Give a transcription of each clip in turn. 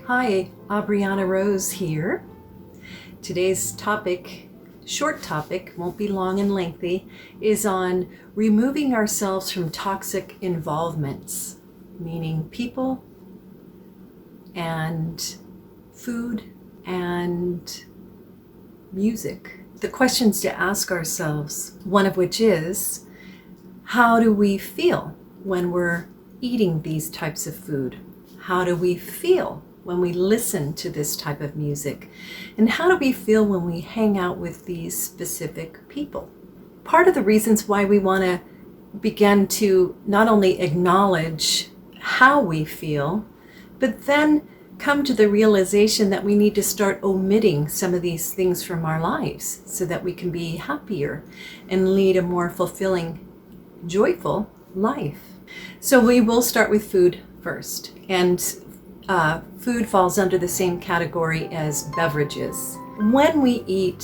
Hi, Aubriana Rose here. Today's topic, short topic, won't be long and lengthy, is on removing ourselves from toxic involvements, meaning people and food and music. The questions to ask ourselves, one of which is, how do we feel when we're eating these types of food? How do we feel when we listen to this type of music? And how do we feel when we hang out with these specific people? Part of the reasons why we want to begin to not only acknowledge how we feel, but then come to the realization that we need to start omitting some of these things from our lives so that we can be happier and lead a more fulfilling, joyful life. So we will start with food first. And food falls under the same category as beverages. When we eat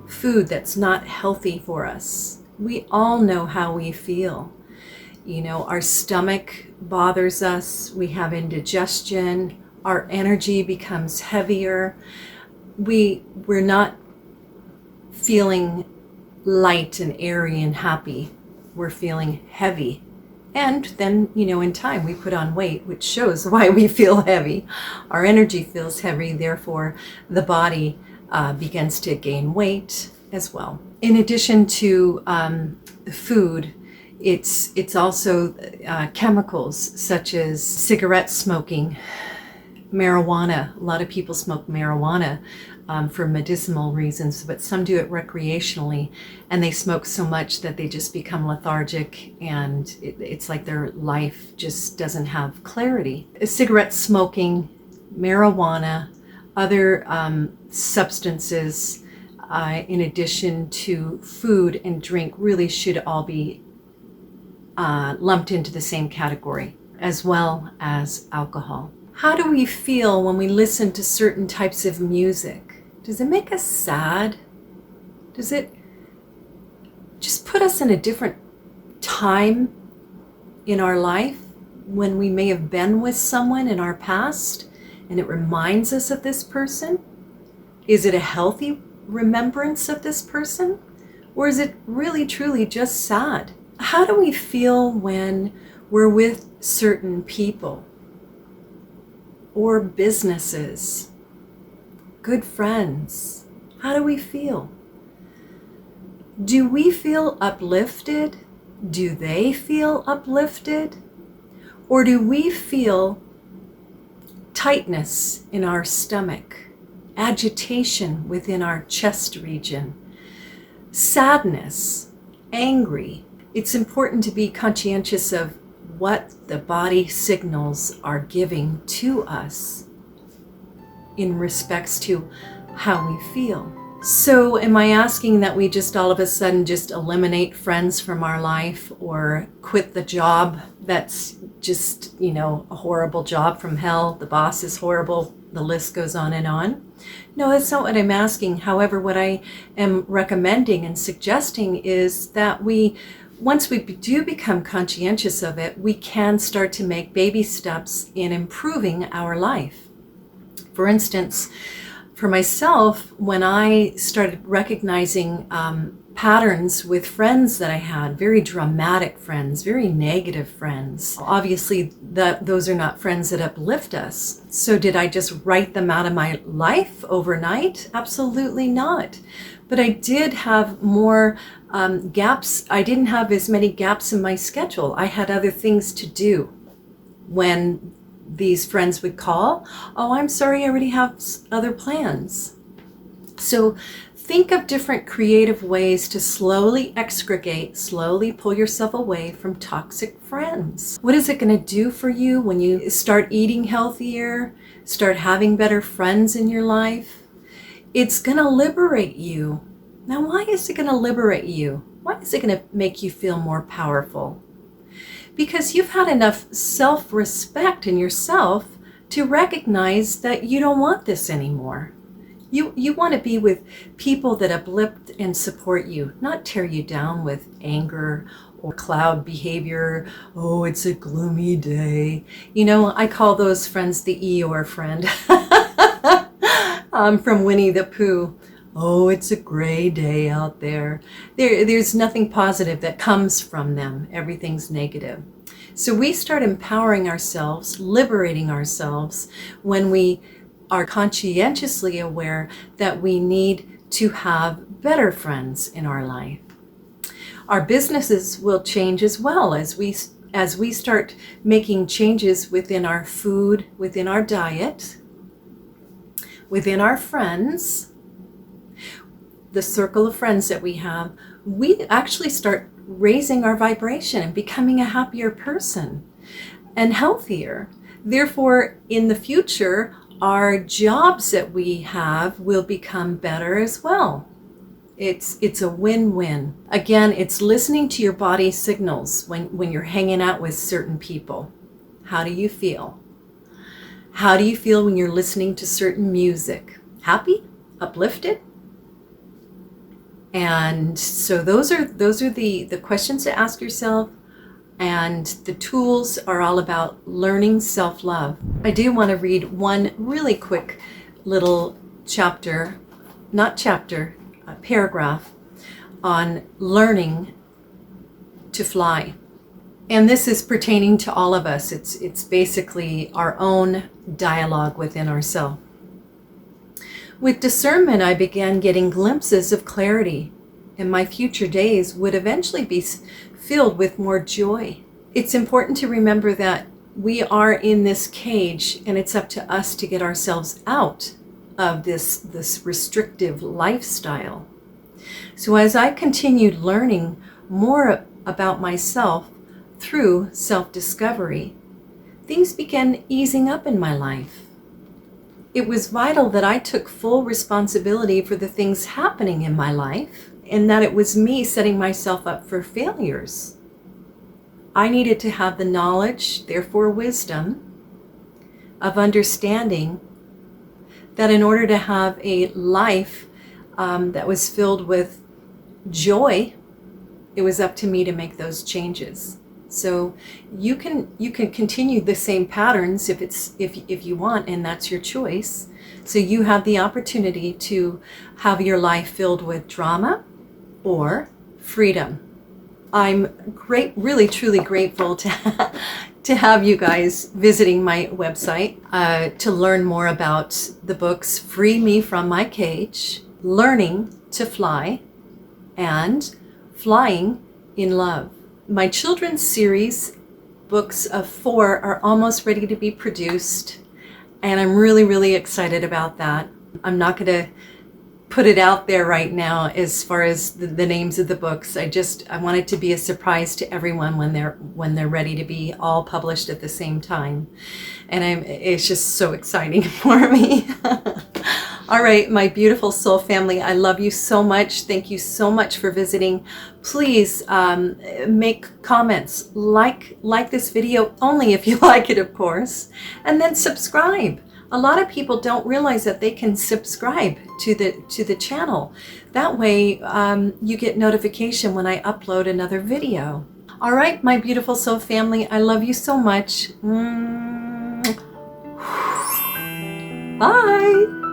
food that's not healthy for us, we all know how we feel. You know, our stomach bothers us, we have indigestion, our energy becomes heavier, we're not feeling light and airy and happy, we're feeling heavy. And then, in time we put on weight, which shows why we feel heavy. Our energy feels heavy, therefore the body begins to gain weight as well. In addition to food, it's also chemicals such as cigarette smoking, marijuana. A lot of people smoke marijuana for medicinal reasons, but some do it recreationally, and they smoke so much that they just become lethargic, and it's like their life just doesn't have clarity. Cigarette smoking, marijuana, other substances, in addition to food and drink, really should all be lumped into the same category, as well as alcohol. How do we feel when we listen to certain types of music? Does it make us sad? Does it just put us in a different time in our life when we may have been with someone in our past and it reminds us of this person? Is it a healthy remembrance of this person? Or is it really truly just sad? How do we feel when we're with certain people or businesses, good friends? How do we feel? Do we feel uplifted? Do they feel uplifted? Or do we feel tightness in our stomach, agitation within our chest region, sadness, angry? It's important to be conscientious of what the body signals are giving to us in respects to how we feel. So am I asking that we just all of a sudden just eliminate friends from our life or quit the job that's just, a horrible job from hell, the boss is horrible, the list goes on and on? No, that's not what I'm asking. However, what I am recommending and suggesting is that once we do become conscientious of it, we can start to make baby steps in improving our life. For instance, for myself, when I started recognizing patterns with friends that I had, very dramatic friends, very negative friends, obviously those are not friends that uplift us. So did I just write them out of my life overnight? Absolutely not. But I did have more gaps. I didn't have as many gaps in my schedule. I had other things to do when these friends would call. Oh, I'm sorry, I already have other plans. So think of different creative ways to slowly excregate, slowly pull yourself away from toxic friends. What is it going to do for you when you start eating healthier, start having better friends in your life? It's going to liberate you. Now, why is it going to liberate you? Why is it going to make you feel more powerful? Because you've had enough self-respect in yourself to recognize that you don't want this anymore. You want to be with people that uplift and support you, not tear you down with anger or cloud behavior. Oh, it's a gloomy day. You know, I call those friends the Eeyore friend. From Winnie the Pooh. Oh, it's a gray day out there. There's nothing positive that comes from them. Everything's negative. So we start empowering ourselves, liberating ourselves when we are conscientiously aware that we need to have better friends in our life. Our businesses will change as well as we start making changes within our food, within our diet, within our friends, the circle of friends that we have. We actually start raising our vibration and becoming a happier person and healthier. Therefore, in the future, our jobs that we have will become better as well. It's a win-win. Again, it's listening to your body signals when you're hanging out with certain people. How do you feel? How do you feel when you're listening to certain music? Happy? Uplifted? And so those are the questions to ask yourself, and the tools are all about learning self-love. I do want to read one really quick little paragraph on learning to fly. And this is pertaining to all of us. It's basically our own dialogue within ourselves. With discernment, I began getting glimpses of clarity, and my future days would eventually be filled with more joy. It's important to remember that we are in this cage, and it's up to us to get ourselves out of this restrictive lifestyle. So as I continued learning more about myself through self-discovery, things began easing up in my life. It was vital that I took full responsibility for the things happening in my life, and that it was me setting myself up for failures. I needed to have the knowledge, therefore wisdom, of understanding that in order to have a life that was filled with joy, it was up to me to make those changes. So you can continue the same patterns if you want, and that's your choice. So you have the opportunity to have your life filled with drama or freedom. I'm really truly grateful to have you guys visiting my website to learn more about the books Free Me From My Cage, Learning to Fly, and Flying in Love. My children's series, books of 4, are almost ready to be produced, and I'm really excited about that. I'm not going to put it out there right now as far as the names of the books. I want it to be a surprise to everyone when they're ready to be all published at the same time, and it's just so exciting for me. All right, my beautiful soul family, I love you so much. Thank you so much for visiting. Please make comments, like this video, only if you like it, of course, and then subscribe. A lot of people don't realize that they can subscribe to the channel. That way you get notification when I upload another video. All right, my beautiful soul family, I love you so much. Bye.